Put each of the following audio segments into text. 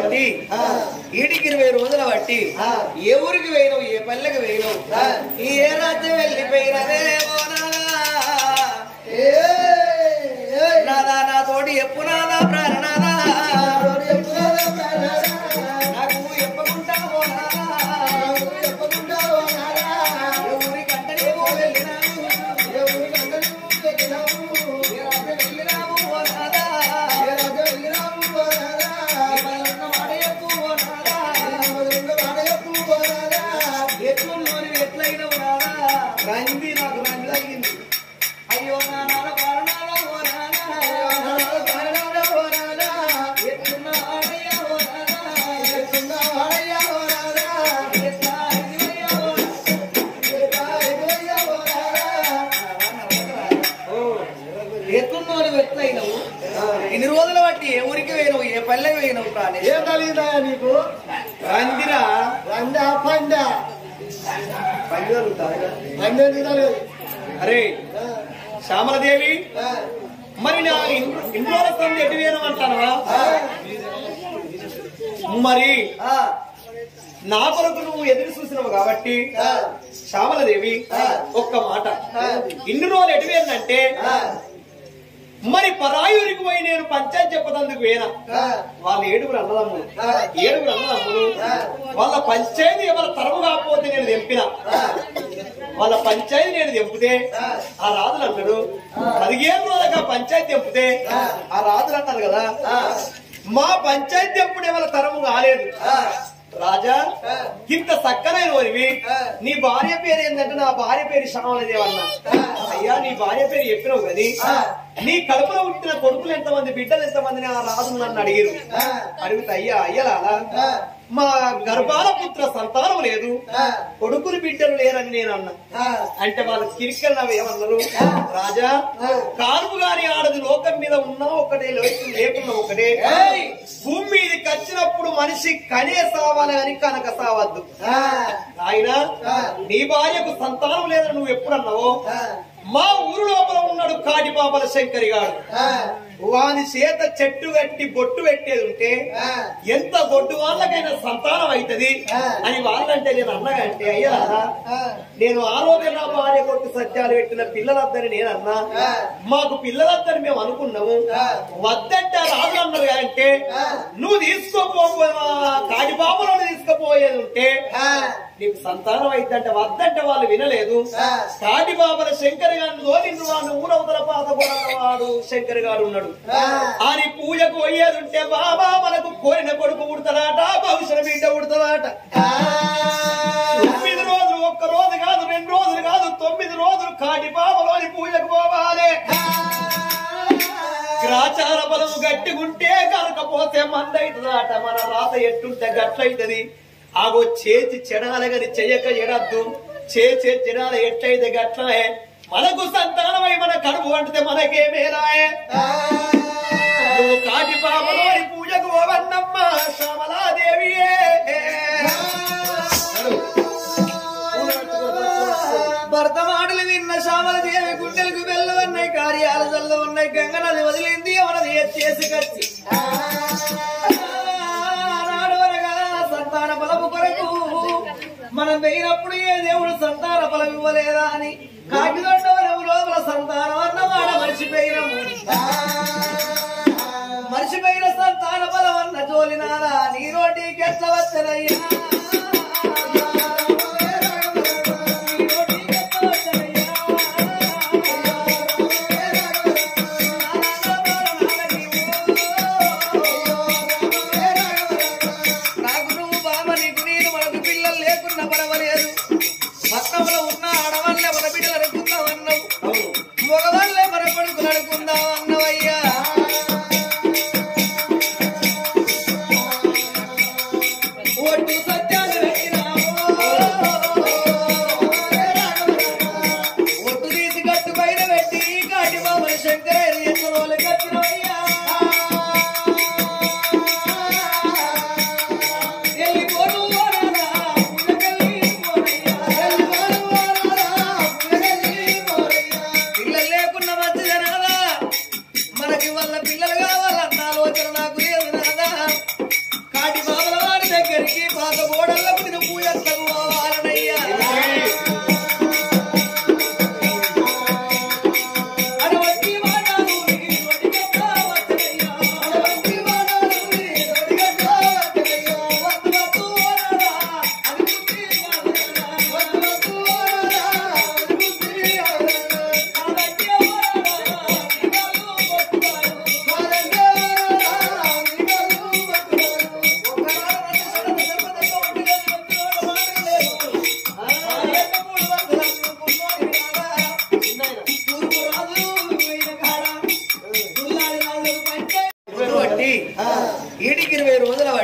బట్టి ఈడికి 20 రోజుల బట్టి ఏ ఊరికి వేయను ఏ పల్లెకి వేయను ఏ రాజ్యం వెళ్ళిపోయినదే నాదా నా తోటి ఎప్పు నాదా ప్రాణనాదా నాకు ఎప్పకుండా ఊరి కంటనేమో వెళ్ళినాము వెళ్ళినాము పోనాదా ఎట్లున్నోని ఎట్లయినవు నాదా రంది నాకు రంది తగ్గింది అయ్యో నా నాన్న ప్రాణనాదా ఎట్లున్నావు ఎట్లయినవు ఇన్ని రోజుల బట్టి ఏ ఊరికి వేయనవు ఏ పల్లెకి వేయనవు కానీ ఏం కలిగిందా నీకు రందిరా రండా పండా పండే అరే శ్యామలదేవి మరి నా ఇంట్లో ఎటు వేయను అంటానవా మరి నా కొరకు నువ్వు ఎదురు చూసినావు కాబట్టి శ్యామలదేవి ఒక్క మాట ఇన్ని రోజులు ఎటు వేయంటే మరి పరాయూరికి పోయి నేను పంచాయతీ చెప్పదందుకు వేనా వాళ్ళ ఏడుగురు అన్నదమ్ములు వాళ్ళ పంచాయతీ ఎవరి తరము కాకపోతే నేను తెంపిన వాళ్ళ పంచాయతీ నేను తెంపితే ఆ రాజులు అన్నాడు 15 రోజులుగా పంచాయతీ తెంపితే ఆ రాజులు అన్నారు కదా మా పంచాయతీ తెంపుడే వాళ్ళ తరము కాలేదు రాజా ఇంత చక్కనైన వారివి నీ భార్య పేరు ఏంటంటే నా భార్య పేరు శ్యామలదేవన్న అయ్యా నీ భార్య పేరు చెప్పినావు కది నీ కడుపులో పుట్టిన కొడుకులు ఎంతమంది బిడ్డలు ఎంతమందిని ఆ రాజు నన్ను అడిగిరు అడిగితే అయ్యా అయ్యలాలా మా గర్భాల పుత్ర సంతానం లేదు కొడుకులు బిడ్డలు లేరని నేను అన్నా అంటే వాళ్ళ కిరికలు నవ్వు ఏమన్నారు రాజా కానుపు గారి ఆడది లోకం మీద ఉన్నా ఒకటే లేకున్నా ఒకటే భూమి మీదకి వచ్చినప్పుడు మనిషి కనే సావాలి అని కనుక సావద్దు ఆయన నీ భార్యకు సంతానం లేదని నువ్వు ఎప్పుడు అన్నావో మా ఊరు లోపల ఉన్నాడు కాటిపాపల శంకరి గారు వాని చేత చెట్టు కట్టి బొట్టు పెట్టేది ఉంటే ఎంత బొట్టు వాళ్ళకైనా సంతానం అవుతుంది అని వాళ్ళంటే నేను అన్నగంటే అయ్యా నేను ఆ రోజు నా భార్య కొట్టు సత్యాలు పెట్టిన పిల్లలద్దని నేను అన్నా మాకు పిల్లలద్దని మేము అనుకున్నాము వద్దంటే రాజు అన్నారు అంటే నువ్వు కాటిపాపలో తీసుకుపోయేది ఉంటే నీకు సంతానం అయిద్దంటే వద్దంటే వాళ్ళు వినలేదు కాటిపాపల శంకరి గారిని తోలిండు వాడు ఊరవతల పాత వాడు శంకరి గారు ఉన్నాడు అని పూజకు పోయేది ఉంటే బాబా మనకు కోరిన కొడుకు పుడతాడట భవిష్యత్ బిడ్డ పుడతాడట 9 రోజులు ఒక్క రోజు కాదు 2 రోజులు కాదు 9 రోజులు కాటిపాపలోని పూజకు పోవాలి గ్రాచార బలము గట్టిగుంటే కనుకపోతే మందైతుందట మన రాత ఎట్టుంటే గట్లయితది ఆగో చేతి చెడాలగని చెయ్యక ఎడద్దు చేసే చెడాల ఎట్లయితే గట్లే మనకు సంతానమై మన కడుపు అంటితే మనకేమేలాయే నువ్వు కాటిపాపలోని పూజకు పోవన్నమ్మ శ్యామలాదేవియే భర్త మాటలు విన్న శ్యామలదేవి గుండెలకు వెళ్ళవన్నాయి కార్యాలు చల్ల ఉన్నాయి గంగనది వదిలింది ఎవరది ఎత్తేసి కచ్చి సంతాన బలము కొరకు మనం వేయినప్పుడు ఏ దేవుడు సంతాన బలం ఇవ్వలేదా అని కాకిదొడ్డ లోపల సంతానం అన్నమాట మర్చిపోయిన సంతాన బలం అన్న జోలినారా నీ రోటికి ఎట్లా వచ్చనయ్యా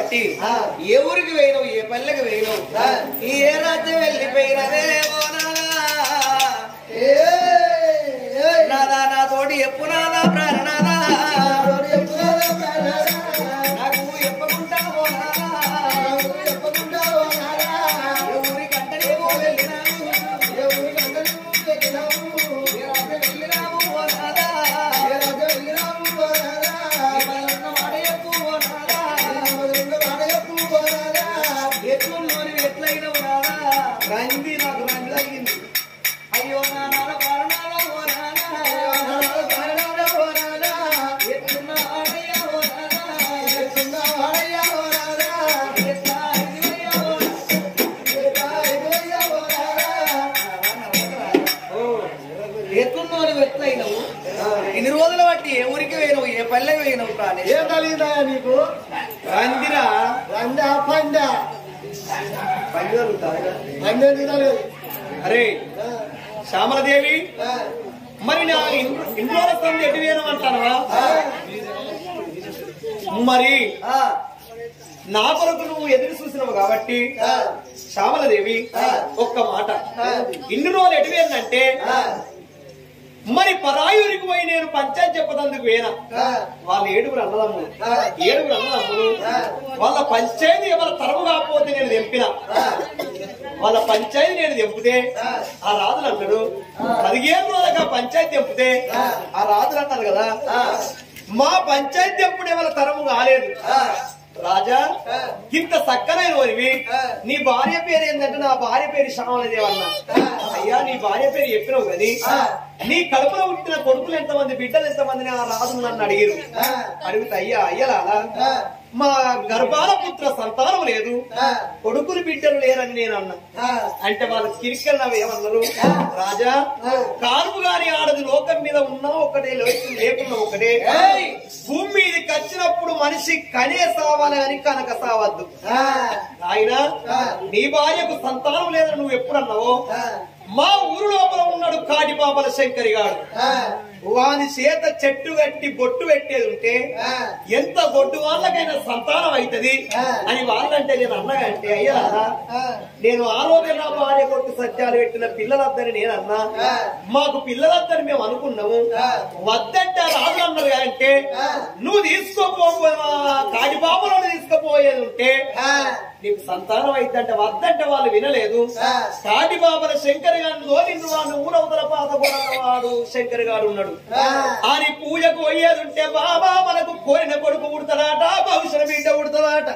కాబట్టి ఏ ఊరికి వేయను ఏ పల్లెకి వేయను ఏ రాజ్యం వెళ్ళిపోయినదేమో నాదా నా తోటి ఎప్పు నాదా ప్రాణనాదా నాకు ఎప్పకుండా ఊరి కంటనేమో వెళ్ళినాము వెళ్ళినాము నాదా ఎట్లున్నోని ఎట్లయినవు నాదా రంది నాకు రంది తగ్గింది అయ్యో నా నాన్న ప్రాణనాదా ఓ నాదా ఎట్లున్న ఆడయ్యా ఓ ఎట్లున్నోని ఎట్లయినవు ఇన్ని రోజుల బట్టి ఏ ఊరికి వేయనవు ఏ పల్లెకి వేయనవు కానీ ఏం కలిగిందా నీకు రందిరా రండా పండా పండు పండే తినాలి అరే శ్యామలదేవి మరి నా ఇంట్లో సంది ఎటు వేయమంటానవా మరి నా కొరకు నువ్వు ఎదురు చూసినావు కాబట్టి శ్యామలదేవి ఒక్క మాట ఇన్ని రోజులు ఎటు వేయనంటే మరి పరాయురికి పోయి నేను పంచాయతీ చెప్పదందుకు వేనా వాళ్ళు ఏడుగురు అన్నదమ్ములు వాళ్ళ పంచాయతీ ఎవరి తరము కాకపోతే నేను తెంపిన వాళ్ళ పంచాయతీ నేను తెంపితే ఆ రాజులు అంటాడు 15 రోజులుగా పంచాయతీ తెంపితే ఆ రాజులు అంటారు కదా మా పంచాయతీ తెంపుడే వాళ్ళ తరము కాలేదు రాజా ఇంత చక్కనైన వారివి నీ భార్య పేరు ఏంటంటే నా భార్య పేరు శ్యామలదేవి అన్న అయ్యా నీ భార్య పేరు చెప్పినావు కానీ నీ కడుపులో పుట్టిన కొడుకులు ఎంతమంది బిడ్డలు ఎంతమందిని ఆ రాజు నన్ను అడిగారు అడిగితే అయ్యా అయ్యలాలా మా గర్భాల పుత్ర సంతానం లేదు కొడుకులు బిడ్డలు లేరని నేను అన్నా అంటే వాళ్ళు కిరికలు ఏమన్నారు రాజా కానుపు గాని ఆడది లోకం మీద ఉన్నా ఒకటే లేకున్నా ఒకటే భూమి మీదకి వచ్చినప్పుడు మనిషి కనే సావాలి అని కనక సావద్దు ఆయన నీ భార్యకు సంతానం లేదని నువ్వు ఎప్పుడు అన్నావో మా ఊరు లోపల ఉన్నాడు కాటిపాపల శంకరి గాడు వాని చేత చెట్టు కట్టి బొట్టు పెట్టేది ఉంటే ఎంత గొడ్డు వాళ్ళకైనా సంతానం అవుతుంది అని వాళ్ళంటే నేను అన్నగంటే అయ్యా నేను ఆ రోజే నా భార్య కొట్టు సత్యాలు పెట్టిన పిల్లలద్దని నేను అన్నా మాకు పిల్లలద్దని మేము అనుకున్నాము వద్దంటే రాజు అన్నారు అంటే నువ్వు కాటిపాపలో తీసుకుపోయేది ఉంటే నీకు సంతానం అయిద్దంటే వద్దంటే వాళ్ళు వినలేదు కాటిబాబల శంకర్ గారితో నిన్ను వాడిని ఊరవతల పాత వాడు శంకర్ గారు ఉన్నాడు అని పూజకు పోయేది ఉంటే బాబా మనకు కోరిన కొడుకు ఉడతాడట భవిష్యత్ బిడ్డ ఉడతాడట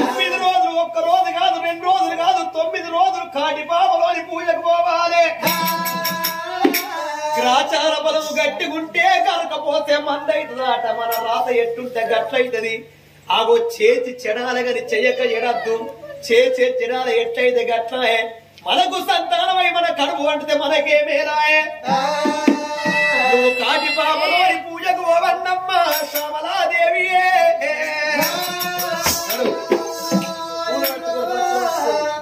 9 రోజులు ఒక్క రోజు కాదు 2 రోజులు కాదు 9 రోజులు కాటిబాబలోని పూజకు పోవాలి గ్రాచార బలము గట్టిగుంటే కనుకపోతే మందైతుందట మన రాత ఎట్టుంటే గట్లయితది ఆగో చేతి చెడాలగని చెయ్యక ఎడద్దు చేసే చెడాల ఎట్లయితే గట్లే మనకు సంతానమై మన కడుపు వంటితే మనకేమేలాయే నువ్వు కాటిపాపలోని పూజకు పోవన్నమ్మ శ్యామలాదేవియే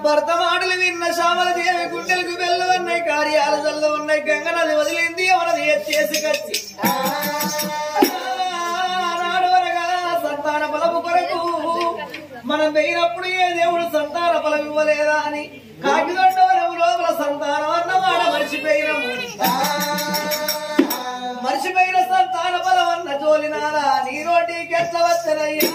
భర్త మాటలు విన్న శ్యామలదేవి గుండెలకు వెళ్ళవన్నాయి కార్యాలయాల్లో ఉన్నాయి గంగనది వదిలింది ఎవరది చేసి కచ్చి సంతాన బలము కొరకు మనం వేయినప్పుడు ఏ దేవుడు సంతాన బలం ఇవ్వలేదా అని కాకిదొండవరం లోపల సంతానం అన్నమాట మర్చిపోయిన సంతాన బలం అన్న జోలినారా నీ రోటీకి ఎట్లా వచ్చనయ్యా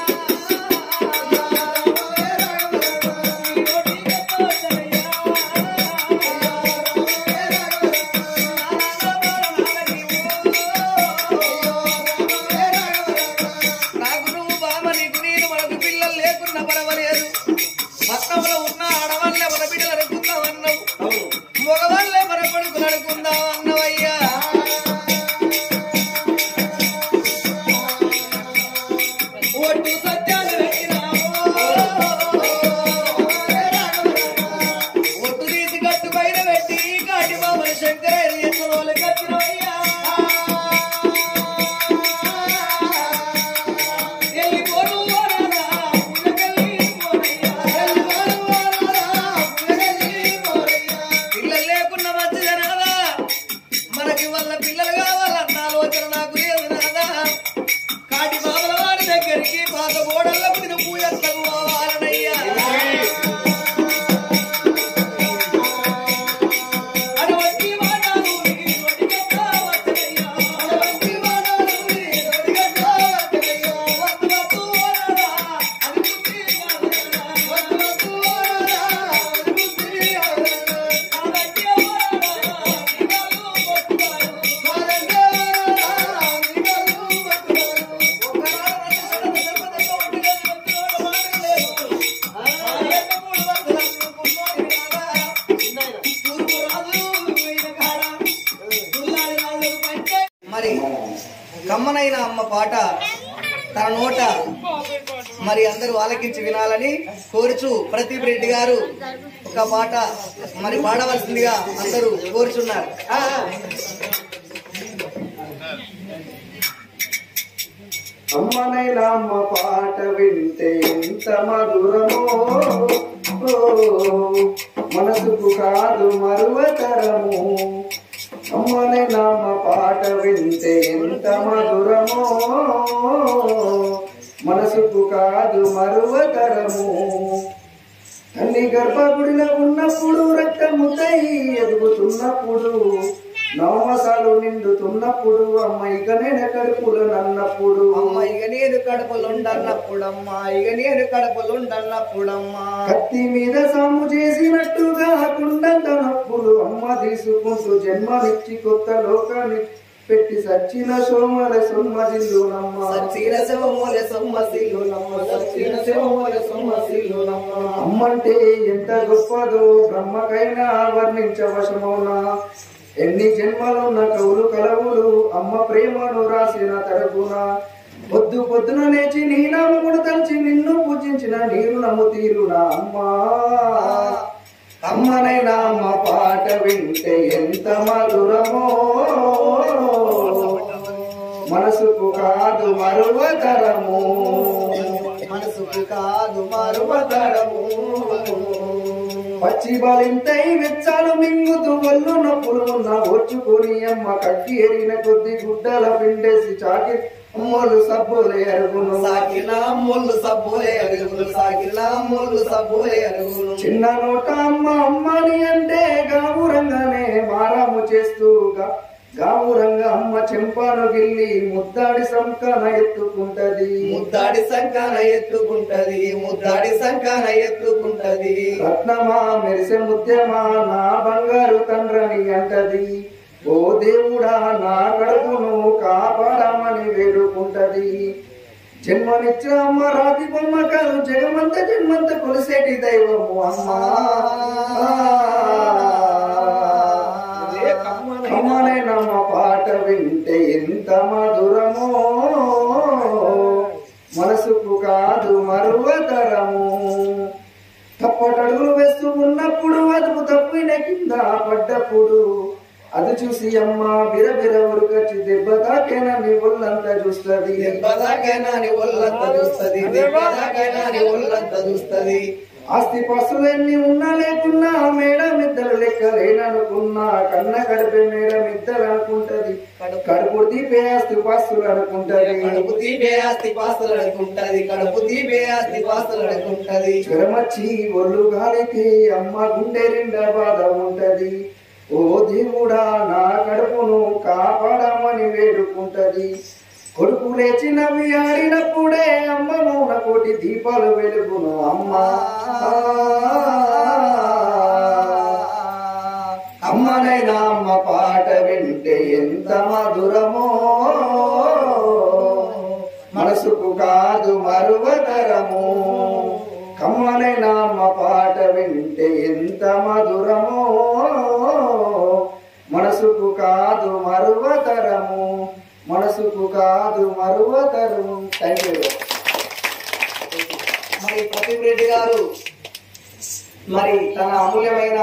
పాత ఓడల్లకు నువ్వు ఎంతకు పోవాలనయ్యా మరి కమ్మనైన అమ్మ పాట తన నోట మరి అందరూ ఆలకించి వినాలని కోరుచు ప్రదీప్ రెడ్డి గారు ఒక పాట మరి పాడవలసిందిగా అందరూ కోరుచున్నారు. అమ్మనైనా అమ్మ పాట వింటే ఎంత మధురమో మనసుకు కాదు మరువతరము. అమ్మనైనా అమ్మ పాట వింటే ఎంత మధురమో మనసుకు కాదు మరువతరము. తల్లి గర్భగుడిలో ఉన్నప్పుడు రక్తముతై ఎదుగుతున్నప్పుడు నవమసాలు నిండుతున్నప్పుడు అమ్మాయిగా నేను కడుపులు నన్నప్పుడు అమ్మాయిగా నేను కడుపులుండన్నప్పుడు అమ్మాయిగా నేను కడుపులుండన్నప్పుడమ్మా కత్తి మీద సాము చేసినట్టుగా కుండంత నొప్పులు అమ్మ తీసుకుంటూ జన్మనిచ్చి కొత్త లోకాన్ని పెట్టి సచ్చిన సోమల సొమ్మజిల్లునమ్మ సచ్చిన శివమూల సొమ్మసిల్లునమ్మ సచ్చిన శివమూల సొమ్మసిల్లునమ్మ. అమ్మంటే ఎంత గొప్పదో బ్రహ్మకైనా వర్ణించవశమౌనా. ఎన్ని జన్మలున్న కవులు కలవులు అమ్మ ప్రేమను రాసిన తరపున. పొద్దు పొద్దున లేచి నీ నామమును తలచి నిన్ను పూజించిన నీరు నమ్ము తీరునా అమ్మా. అమ్మనైనా అమ్మ పాట వింటే ఎంత మధురమో మనసుకు కాదు మరువతరము. మనసుకు కాదు మరువతరము. పచ్చి బాలింతై వెచ్చాలు మింగుతూ ఒళ్ళు నొప్పులు ఉన్న ఓర్చుకొని అమ్మ కట్టి ఎరిగిన కొద్ది గుడ్డల పిండేసి చాకి అమ్మోళ్ళు సబ్బులే అరుగును సాకిన అమ్ముళ్ళు సబ్బులే అరుగులు సాకిన అమ్ముళ్ళు సబ్బులే అరుగులు. చిన్న నోట అమ్మ అమ్మని అంటే గావురంగానే మారాము చేస్తూగా గావురంగా అమ్మ చెంపాను గిల్లి ముద్దాడి సంకన ఎత్తుకుంటది ముద్దాడి సంకాన ఎత్తుకుంటది ముద్దాడి సంకాన ఎత్తుకుంటది. రత్నమా మెరిసె ముత్యమా నా బంగారు తండ్రని అంటది. ఓ దేవుడా నా కడుపును కాపాడమని వేడుకుంటది. జన్మనిచ్చిన అమ్మ రాతి బొమ్మ కాదు జగమంత జన్మంత కొలిసేటి దైవము అమ్మా. అమ్మనైనా అమ్మ పాట వింటే ఎంత మధురమో మనసుకు కాదు మరువతరము. తప్పటడుగులు వేస్తూ ఉన్నప్పుడు అదుపు తప్పిన కింద పడ్డప్పుడు అది చూసి అమ్మ బిరబిర ఉరుకచ్చి దెబ్బ దాకేనా నీ ఒళ్ళంతా చూస్తుంది దెబ్బ దాకైనా నీ ఒళ్ళంతా చూస్తది దెబ్బ దాకైనా నీ ఒళ్ళంతా చూస్తది. ఆస్తి పసులన్నీ ఉన్నా లేకున్నా మేడమిద్దరు లెక్కలేననుకున్నా కన్న కడిపే మేడమిద్దరు అనుకుంటది. కడుపు తీపే ఆస్తి పాస్తులు అనుకుంటది కడుపు తీపే ఆస్తి పాస్తులు అనుకుంటది కడుపు తీపే ఆస్తి పాస్తులు అనుకుంటది. జ్వరమచ్చి ఒళ్ళు గాలికి అమ్మ గుండె నిండా బాధ ఉంటది. ఓ దేవుడా నా కడుపును కాపాడమని వేడుకుంటది. కొడుకు లేచి నవ్వి ఆడినప్పుడే అమ్మ మౌన కోటి దీపాలు వెలుగును అమ్మా. అమ్మనైనా అమ్మ పాట వింటే ఎంత మధురమో మనసుకు కాదు మరువతరము. కమ్మనైనా అమ్మ పాట వింటే ఎంత మధురమో మనసుకు కాదు మరువతరము మనసుకు కాదు మరువతరము. Thank you. మరి ప్రదీప్ రెడ్డి గారు మరి తన అమూల్యమైన